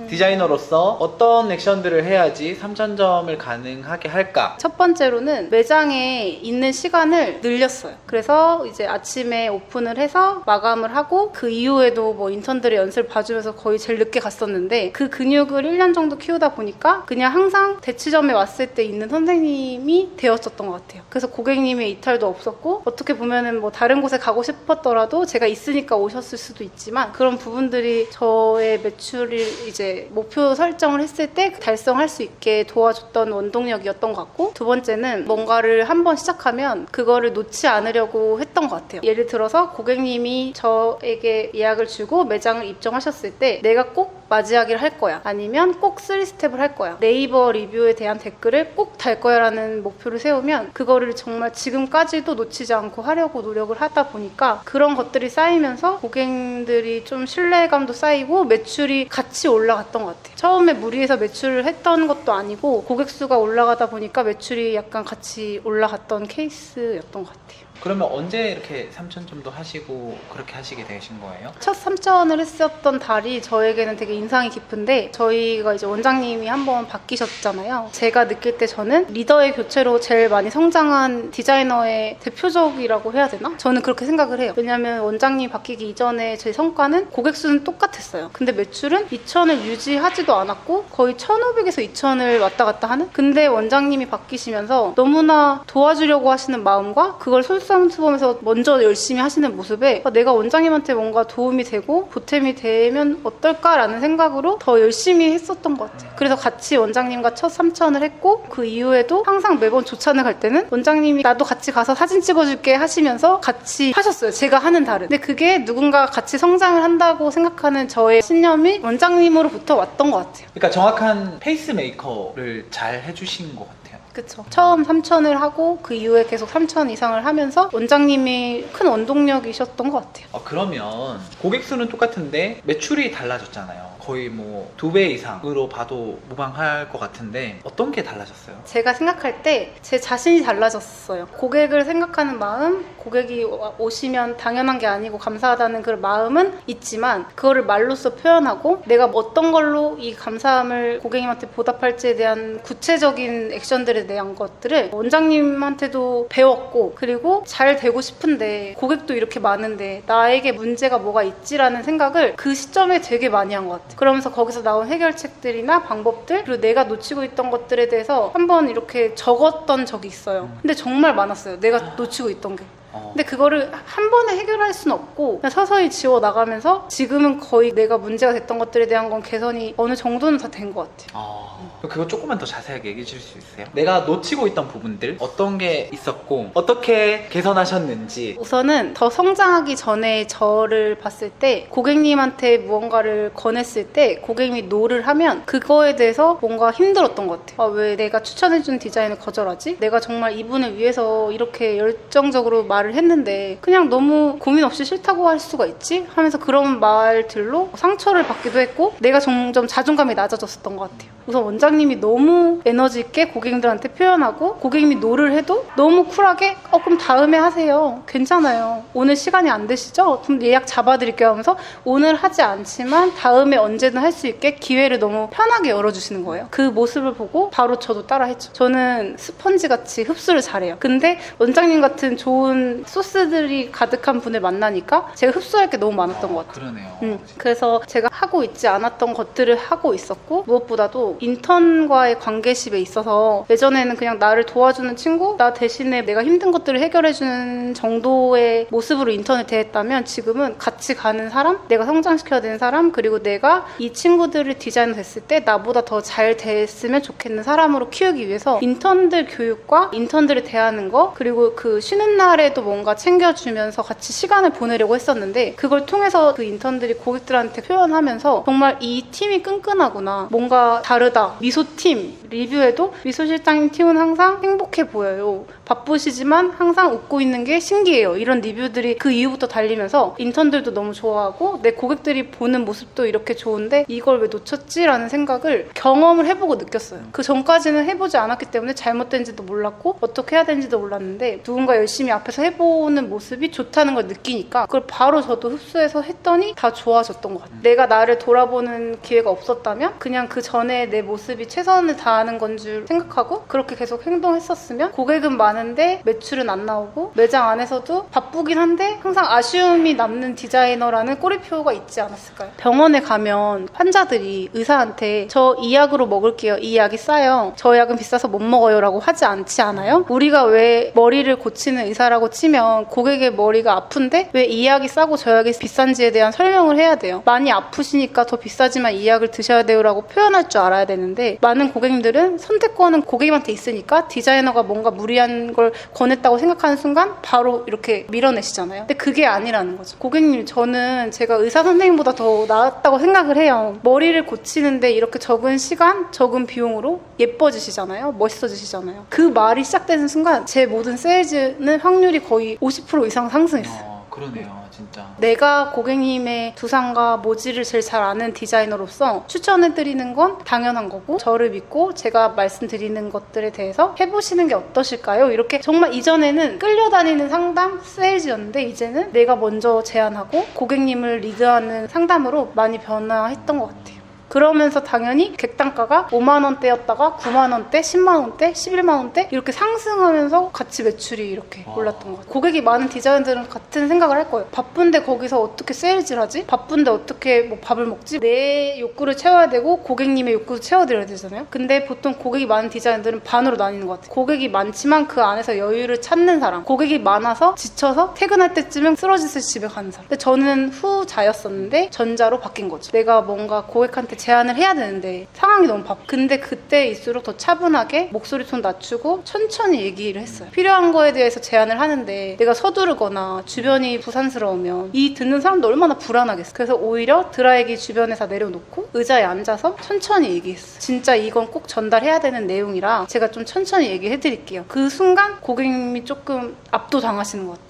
디자이너로서 어떤 액션들을 해야지 3000점을 가능하게 할까? 첫 번째로는 매장에 있는 시간을 늘렸어요. 그래서 이제 아침에 오픈을 해서 마감을 하고 그 이후에도 뭐 인턴들의 연습을 봐주면서 거의 제일 늦게 갔었는데 그 근육을 1년 정도 키우다 보니까 그냥 항상 대치점에 왔을 때 있는 선생님이 되었었던 것 같아요. 그래서 고객님의 이탈도 없었고 어떻게 보면은 뭐 다른 곳에 가고 싶었더라도 제가 있으니까 오셨을 수도 있지만 그런 부분들이 저의 매출을 이제 목표 설정을 했을 때 달성할 수 있게 도와줬던 원동력이었던 것 같고, 두 번째는 뭔가를 한번 시작하면 그거를 놓지 않으려고 했던 것 같아요. 예를 들어서 고객님이 저에게 예약을 주고 매장을 입점하셨을 때 내가 꼭 맞이하기를 할 거야, 아니면 꼭 3스텝을 할 거야, 네이버 리뷰에 대한 댓글을 꼭 달 거야 라는 목표를 세우면 그거를 정말 지금까지도 놓치지 않고 하려고 노력을 하다 보니까 그런 것들이 쌓이면서 고객들이 좀 신뢰감도 쌓이고 매출이 같이 올라갔던 것 같아요. 처음에 무리해서 매출을 했던 것도 아니고 고객 수가 올라가다 보니까 매출이 약간 같이 올라갔던 케이스였던 것 같아요. 그러면 언제 이렇게 3000점도 하시고 그렇게 하시게 되신 거예요? 첫 3000을 했었던 달이 저에게는 되게 인상이 깊은데, 저희가 이제 원장님이 한번 바뀌셨잖아요. 제가 느낄 때 저는 리더의 교체로 제일 많이 성장한 디자이너의 대표적이라고 해야 되나? 저는 그렇게 생각을 해요. 왜냐면 원장님이 바뀌기 이전에 제 성과는 고객 수는 똑같았어요. 근데 매출은 2000을 유지하지도 않았고 거의 1500에서 2000을 왔다 갔다 하는? 근데 원장님이 바뀌시면서 너무나 도와주려고 하시는 마음과 그걸 솔선수범해서 먼저 열심히 하시는 모습에 내가 원장님한테 뭔가 도움이 되고 보탬이 되면 어떨까라는 생각으로 더 열심히 했었던 것 같아요. 그래서 같이 원장님과 첫 3000을 했고, 그 이후에도 항상 매번 조찬을 갈 때는 원장님이 나도 같이 가서 사진 찍어줄게 하시면서 같이 하셨어요. 제가 하는 달은. 근데 그게 누군가 같이 성장을 한다고 생각하는 저의 신념이 원장님으로부터 왔던 것 같아요. 그러니까 정확한 페이스메이커를 잘 해주신 것 같아요. 그쵸. 처음 3000을 하고 그 이후에 계속 3000 이상을 하면서 원장님이 큰 원동력이셨던 것 같아요. 그러면 고객 수는 똑같은데 매출이 달라졌잖아요. 거의 뭐 2배 이상으로 봐도 무방할 것 같은데 어떤 게 달라졌어요? 제가 생각할 때 제 자신이 달라졌어요. 고객을 생각하는 마음, 고객이 오시면 당연한 게 아니고 감사하다는 그 마음은 있지만 그거를 말로써 표현하고 내가 어떤 걸로 이 감사함을 고객님한테 보답할지에 대한 구체적인 액션들에 대한 것들을 원장님한테도 배웠고, 그리고 잘 되고 싶은데 고객도 이렇게 많은데 나에게 문제가 뭐가 있지라는 생각을 그 시점에 되게 많이 한 것 같아요. 그러면서 거기서 나온 해결책들이나 방법들, 그리고 내가 놓치고 있던 것들에 대해서 한번 이렇게 적었던 적이 있어요. 근데 정말 많았어요. 내가 놓치고 있던 게. 근데 그거를 한 번에 해결할 수는 없고 그냥 서서히 지워나가면서 지금은 거의 내가 문제가 됐던 것들에 대한 건 개선이 어느 정도는 다 된 것 같아요. 그거 조금만 더 자세하게 얘기해 주실 수 있어요? 내가 놓치고 있던 부분들 어떤 게 있었고 어떻게 개선하셨는지. 우선은 더 성장하기 전에 저를 봤을 때 고객님한테 무언가를 권했을 때 고객님이 노를 하면 그거에 대해서 뭔가 힘들었던 것 같아요. 왜 내가 추천해준 디자인을 거절하지? 내가 정말 이분을 위해서 이렇게 열정적으로 말을 했는데 그냥 너무 고민 없이 싫다고 할 수가 있지? 하면서 그런 말들로 상처를 받기도 했고 내가 점점 자존감이 낮아졌었던 것 같아요. 우선 원장님이 너무 에너지 있게 고객님들한테 표현하고 고객님이 노를 해도 너무 쿨하게 그럼 다음에 하세요. 괜찮아요. 오늘 시간이 안 되시죠? 그럼 예약 잡아드릴게요 하면서 오늘 하지 않지만 다음에 언제든 할 수 있게 기회를 너무 편하게 열어주시는 거예요. 그 모습을 보고 바로 저도 따라했죠. 저는 스펀지같이 흡수를 잘해요. 근데 원장님 같은 좋은 소스들이 가득한 분을 만나니까 제가 흡수할 게 너무 많았던 것 같아요. 그러네요. 그래서 제가 하고 있지 않았던 것들을 하고 있었고, 무엇보다도 인턴과의 관계십에 있어서 예전에는 그냥 나를 도와주는 친구, 나 대신에 내가 힘든 것들을 해결해주는 정도의 모습으로 인턴을 대했다면 지금은 같이 가는 사람, 내가 성장시켜야 되는 사람, 그리고 내가 이 친구들을 디자이너 됐을 때 나보다 더 잘 됐으면 좋겠는 사람으로 키우기 위해서 인턴들 교육과 인턴들을 대하는 거, 그리고 그 쉬는 날에도 뭔가 챙겨주면서 같이 시간을 보내려고 했었는데 그걸 통해서 그 인턴들이 고객들한테 표현하면서 정말 이 팀이 끈끈하구나, 뭔가 다른 다르다. 미소팀 리뷰에도 미소 실장님 팀은 항상 행복해 보여요. 바쁘시지만 항상 웃고 있는 게 신기해요. 이런 리뷰들이 그 이후부터 달리면서 인턴들도 너무 좋아하고 내 고객들이 보는 모습도 이렇게 좋은데 이걸 왜 놓쳤지? 라는 생각을 경험을 해보고 느꼈어요. 그 전까지는 해보지 않았기 때문에 잘못된지도 몰랐고 어떻게 해야 되는지도 몰랐는데 누군가 열심히 앞에서 해보는 모습이 좋다는 걸 느끼니까 그걸 바로 저도 흡수해서 했더니 다 좋아졌던 것 같아요. 내가 나를 돌아보는 기회가 없었다면 그냥 그 전에 내 모습이 최선을 다하는 건 줄 생각하고 그렇게 계속 행동했었으면 고객은 많은데 매출은 안 나오고 매장 안에서도 바쁘긴 한데 항상 아쉬움이 남는 디자이너라는 꼬리표가 있지 않았을까요? 병원에 가면 환자들이 의사한테 저 이 약으로 먹을게요. 이 약이 싸요. 저 약은 비싸서 못 먹어요 라고 하지 않지 않아요? 우리가 왜 머리를 고치는 의사라고 치면 고객의 머리가 아픈데 왜 이 약이 싸고 저 약이 비싼지에 대한 설명을 해야 돼요. 많이 아프시니까 더 비싸지만 이 약을 드셔야 돼요 라고 표현할 줄 알아야 되는데 많은 고객님들은 선택권은 고객님한테 있으니까 디자이너가 뭔가 무리한 걸 권했다고 생각하는 순간 바로 이렇게 밀어내시잖아요. 근데 그게 아니라는 거죠. 고객님, 저는 제가 의사 선생님보다 더 나았다고 생각을 해요. 머리를 고치는데 이렇게 적은 시간, 적은 비용으로 예뻐지시잖아요. 멋있어지시잖아요. 그 말이 시작되는 순간 제 모든 세일즈는 확률이 거의 50% 이상 상승했어요. 그러네요, 진짜. 내가 고객님의 두상과 모질을 제일 잘 아는 디자이너로서 추천해드리는 건 당연한 거고 저를 믿고 제가 말씀드리는 것들에 대해서 해보시는 게 어떠실까요? 이렇게 정말 이전에는 끌려다니는 상담 세일즈였는데 이제는 내가 먼저 제안하고 고객님을 리드하는 상담으로 많이 변화했던 것 같아요. 그러면서 당연히 객단가가 5만 원대였다가 9만 원대, 10만 원대, 11만 원대 이렇게 상승하면서 같이 매출이 이렇게 올랐던 것 같아요. 고객이 많은 디자이너들은 같은 생각을 할 거예요. 바쁜데 거기서 어떻게 세일즈를 하지? 바쁜데 어떻게 뭐 밥을 먹지? 내 욕구를 채워야 되고 고객님의 욕구도 채워드려야 되잖아요. 근데 보통 고객이 많은 디자이너들은 반으로 나뉘는 것 같아요. 고객이 많지만 그 안에서 여유를 찾는 사람, 고객이 많아서 지쳐서 퇴근할 때쯤은 쓰러지듯이 집에 가는 사람. 근데 저는 후자였었는데 전자로 바뀐 거죠. 내가 뭔가 고객한테 제안을 해야 되는데 상황이 너무 바빠. 근데 그때일수록 더 차분하게 목소리 톤 낮추고 천천히 얘기를 했어요. 필요한 거에 대해서 제안을 하는데 내가 서두르거나 주변이 부산스러우면 이 듣는 사람도 얼마나 불안하겠어. 그래서 오히려 드라이기 주변에 다 내려놓고 의자에 앉아서 천천히 얘기했어요. 진짜 이건 꼭 전달해야 되는 내용이라 제가 좀 천천히 얘기해드릴게요. 그 순간 고객님이 조금 압도당하시는 것 같아요.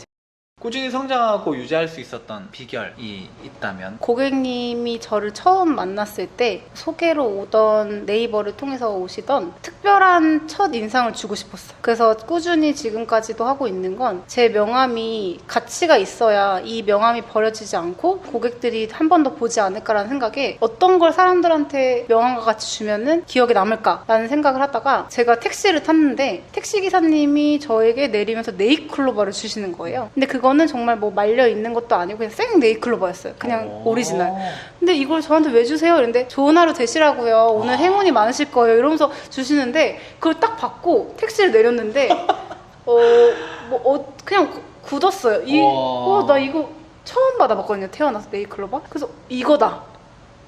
꾸준히 성장하고 유지할 수 있었던 비결이 있다면? 고객님이 저를 처음 만났을 때 소개로 오던 네이버를 통해서 오시던 특별한 첫 인상을 주고 싶었어요. 그래서 꾸준히 지금까지도 하고 있는 건 제 명함이 가치가 있어야 이 명함이 버려지지 않고 고객들이 한 번 더 보지 않을까라는 생각에 어떤 걸 사람들한테 명함과 같이 주면은 기억에 남을까라는 생각을 하다가 제가 택시를 탔는데 택시기사님이 저에게 내리면서 네잎클로버를 주시는 거예요. 근데 그거는 정말 뭐 말려 있는 것도 아니고 그냥 생 네잎클로버였어요. 그냥 오리지널. 근데 이걸 저한테 왜 주세요? 이랬는데 좋은 하루 되시라고요. 오늘 행운이 많으실 거예요. 이러면서 주시는데 그걸 딱 받고 택시를 내렸는데 그냥 굳었어요. 나 이거 처음 받아봤거든요. 태어나서 네잎클로버. 그래서 이거다.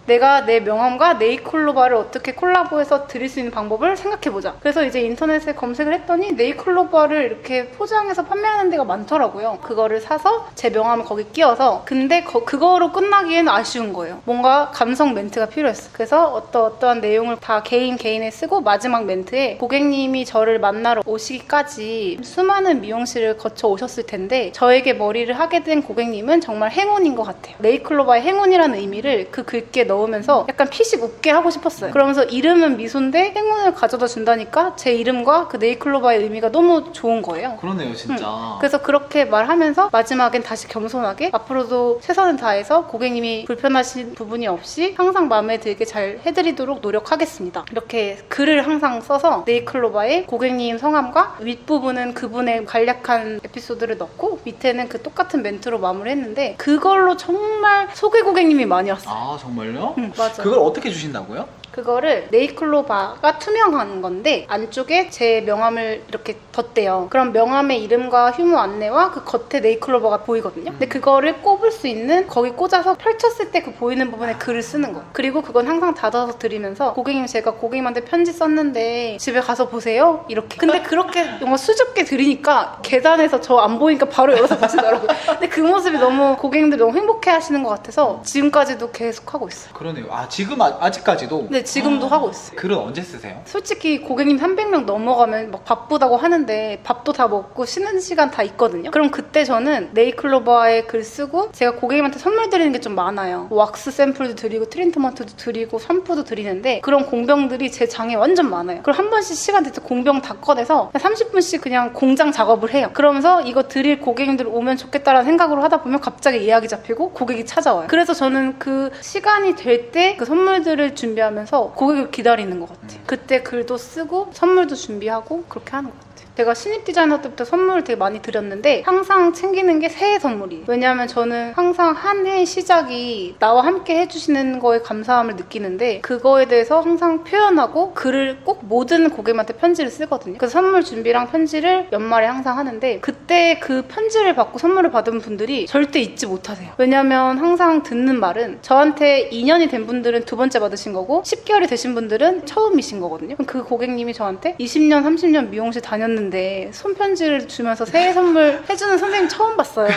내가 내 명함과 네잎클로버를 어떻게 콜라보해서 드릴 수 있는 방법을 생각해보자. 그래서 이제 인터넷에 검색을 했더니 네잎클로버를 이렇게 포장해서 판매하는 데가 많더라고요. 그거를 사서 제 명함을 거기 끼워서 근데 그거로 끝나기엔 아쉬운 거예요. 뭔가 감성 멘트가 필요했어요. 그래서 어떠한 내용을 다 개인에 쓰고 마지막 멘트에 고객님이 저를 만나러 오시기까지 수많은 미용실을 거쳐 오셨을 텐데 저에게 머리를 하게 된 고객님은 정말 행운인 것 같아요. 네잎클로버의 행운이라는 의미를 그 글귀에 넣으면서 약간 피식 웃게 하고 싶었어요. 그러면서 이름은 미소인데 행운을 가져다 준다니까 제 이름과 그 네잎클로버의 의미가 너무 좋은 거예요. 그러네요, 진짜. 그래서 그렇게 말하면서 마지막엔 다시 겸손하게 앞으로도 최선을 다해서 고객님이 불편하신 부분이 없이 항상 마음에 들게 잘 해드리도록 노력하겠습니다. 이렇게 글을 항상 써서 네잎클로버의 고객님 성함과 윗부분은 그분의 간략한 에피소드를 넣고 밑에는 그 똑같은 멘트로 마무리했는데 그걸로 정말 소개 고객님이 많이 왔어요. 아, 정말요? 맞아. 그걸 어떻게 주신다고요? 그거를 네잎클로버가 투명한 건데 안쪽에 제 명함을 이렇게 덧대요. 그럼 명함의 이름과 휴무 안내와 그 겉에 네잎클로버가 보이거든요. 근데 그거를 꼽을 수 있는 거기 꽂아서 펼쳤을 때 그 보이는 부분에 글을 쓰는 거예요. 그리고 그건 항상 닫아서 드리면서 고객님 제가 고객님한테 편지 썼는데 집에 가서 보세요. 이렇게. 근데 그렇게 뭔가 수줍게 드리니까 계단에서 저 안 보이니까 바로 열어서 보시더라고요. 근데 그 모습이 너무 고객님들이 너무 행복해 하시는 것 같아서 지금까지도 계속 하고 있어요. 그러네요. 아, 지금 아직까지도? 네, 네, 지금도 하고 있어요. 글은 언제 쓰세요? 솔직히 고객님 300명 넘어가면 막 바쁘다고 하는데 밥도 다 먹고 쉬는 시간 다 있거든요. 그럼 그때 저는 네이클로바에 글 쓰고 제가 고객님한테 선물 드리는 게 좀 많아요. 왁스 샘플도 드리고 트리트먼트도 드리고 샴푸도 드리는데 그런 공병들이 제 장에 완전 많아요. 그럼 한 번씩 시간 될 때 공병 다 꺼내서 30분씩 그냥 공장 작업을 해요. 그러면서 이거 드릴 고객님들 오면 좋겠다라는 생각으로 하다 보면 갑자기 예약이 잡히고 고객이 찾아와요. 그래서 저는 그 시간이 될 때 그 선물들을 준비하면서 고객을 기다리는 것 같아요. 그때 글도 쓰고 선물도 준비하고 그렇게 하는 것 같아요. 제가 신입 디자이너 때부터 선물을 되게 많이 드렸는데 항상 챙기는 게 새해 선물이에요. 왜냐하면 저는 항상 한 해의 시작이 나와 함께 해주시는 거에 감사함을 느끼는데 그거에 대해서 항상 표현하고 글을 꼭 모든 고객님한테 편지를 쓰거든요. 그래서 선물 준비랑 편지를 연말에 항상 하는데 그때 그 편지를 받고 선물을 받은 분들이 절대 잊지 못하세요. 왜냐하면 항상 듣는 말은 저한테 2년이 된 분들은 두 번째 받으신 거고 10개월이 되신 분들은 처음이신 거거든요. 그럼 그 고객님이 저한테 20년, 30년 미용실 다녔는데 손편지를 주면서 새해 선물 해주는 선생님 처음 봤어요.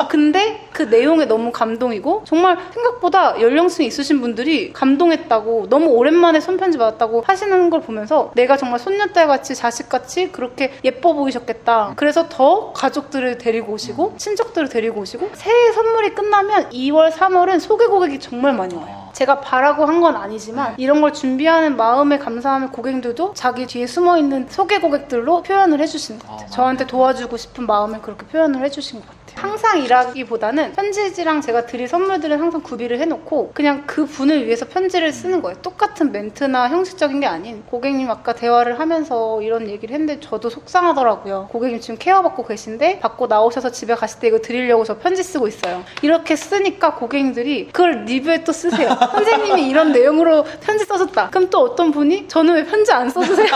근데 그 내용에 너무 감동이고 정말 생각보다 연령층이 있으신 분들이 감동했다고 너무 오랜만에 손편지 받았다고 하시는 걸 보면서 내가 정말 손녀딸같이 자식같이 그렇게 예뻐 보이셨겠다. 그래서 더 가족들을 데리고 오시고 친척들을 데리고 오시고 새해 선물이 끝나면 2월, 3월은 소개 고객이 정말 많이 와요. 제가 바라고 한 건 아니지만 이런 걸 준비하는 마음에 감사하면 고객들도 자기 뒤에 숨어있는 소개 고객들로 표현을 해주시는 것 같아요. 저한테 도와주고 싶은 마음을 그렇게 표현을 해주신 것 같아요. 항상 일하기보다는 편지지랑 제가 드릴 선물들은 항상 구비를 해놓고 그냥 그 분을 위해서 편지를 쓰는 거예요. 똑같은 멘트나 형식적인 게 아닌 고객님 아까 대화를 하면서 이런 얘기를 했는데 저도 속상하더라고요. 고객님 지금 케어받고 계신데 받고 나오셔서 집에 가실 때 이거 드리려고 저 편지 쓰고 있어요. 이렇게 쓰니까 고객님들이 그걸 리뷰에 또 쓰세요. 선생님이 이런 내용으로 편지 써줬다. 그럼 또 어떤 분이 저는 왜 편지 안 써주세요?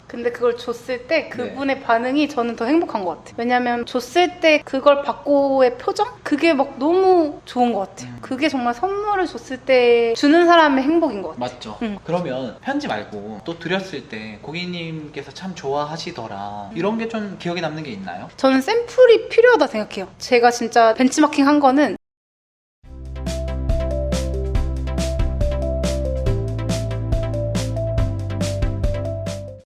근데 그걸 줬을 때 그분의 반응이 저는 더 행복한 것 같아요. 왜냐면 줬을 때 그걸 받고의 표정? 그게 막 너무 좋은 것 같아요. 그게 정말 선물을 줬을 때 주는 사람의 행복인 것 같아요. 맞죠. 그러면 편지 말고 또 드렸을 때 고객님께서 참 좋아하시더라 이런 게 좀 기억에 남는 게 있나요? 저는 샘플이 필요하다 생각해요. 제가 진짜 벤치마킹 한 거는